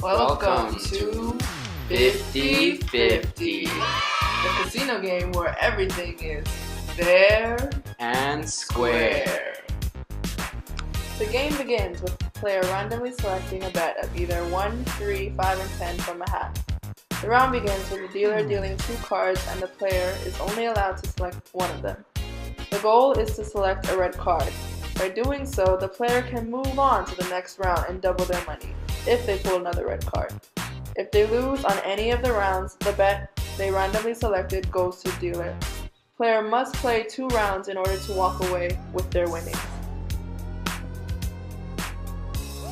Welcome to 50-50, the casino game where everything is fair and square. The game begins with the player randomly selecting a bet of either 1, 3, 5, and 10 from a hat. The round begins with the dealer dealing 2 cards and the player is only allowed to select one of them. The goal is to select a red card. By doing so, the player can move on to the next round and double their money if they pull another red card. If they lose on any of the rounds, the bet they randomly selected goes to the dealer. Player must play 2 rounds in order to walk away with their winnings.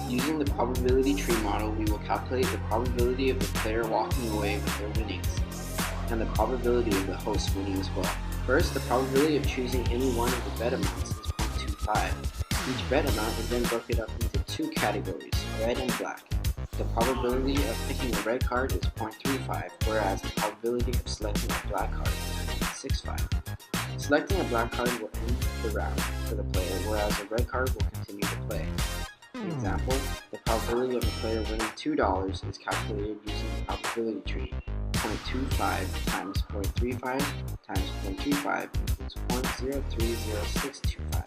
Using the probability tree model, we will calculate the probability of the player walking away with their winnings, and the probability of the host winning as well. First, the probability of choosing any one of the bet amounts is 0.25. Each bet amount is then broken up into 2 categories, red and black. The probability of picking a red card is 0.35, whereas the probability of selecting a black card is 0.65. Selecting a black card will end the round for the player, whereas a red card will continue to play. For example, the probability of a player winning $2 is calculated using the probability tree. 0.25 times 0.35 times 0.35 equals 0.030625.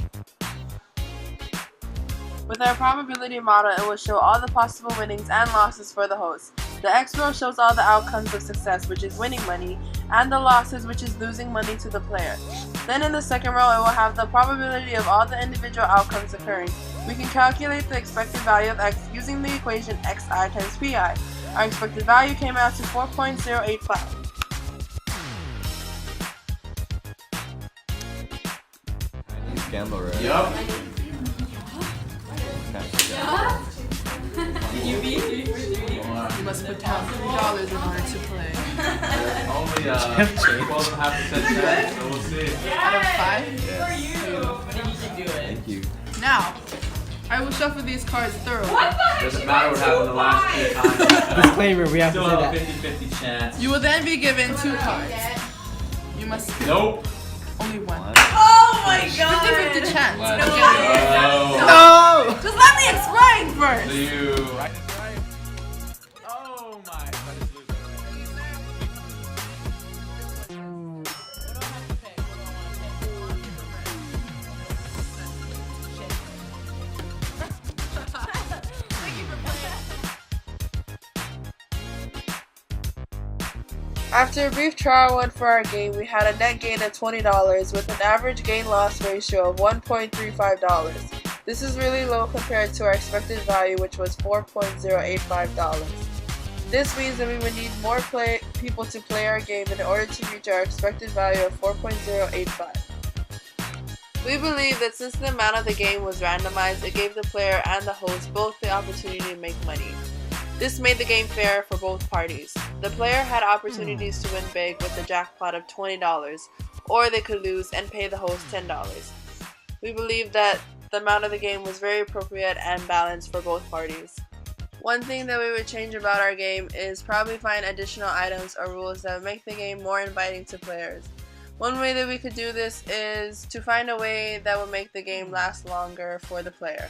With our probability model, it will show all the possible winnings and losses for the host. The X row shows all the outcomes of success, which is winning money, and the losses, which is losing money to the player. Then in the second row, it will have the probability of all the individual outcomes occurring. We can calculate the expected value of X using the equation Xi times Pi. Our expected value came out to 4.085. Gamble, right? Yup. You must put down $3 in order to play. Only 12.5% chance, so we'll see. Out of 5? Yes. Thank you. Now, I will shuffle these cards thoroughly. Doesn't matter what happened the last 2 times. Disclaimer, we have to Still say have a that. 50-50 chance. You will then be given 2 cards. You must pick Nope. only one. Oh my god! 50-50 chance. Let's Okay. go. No! Just let me explain first. Do you? Oh my. After a brief trial run for our game, we had a net gain of $20 with an average gain-loss ratio of $1.35. This is really low compared to our expected value, which was $4.085. This means that we would need more people to play our game in order to reach our expected value of 4.085. We believe that since the amount of the game was randomized, it gave the player and the host both the opportunity to make money. This made the game fair for both parties. The player had opportunities to win big with a jackpot of $20, or they could lose and pay the host $10. We believe that the amount of the game was very appropriate and balanced for both parties. One thing that we would change about our game is probably find additional items or rules that would make the game more inviting to players. One way that we could do this is to find a way that would make the game last longer for the player.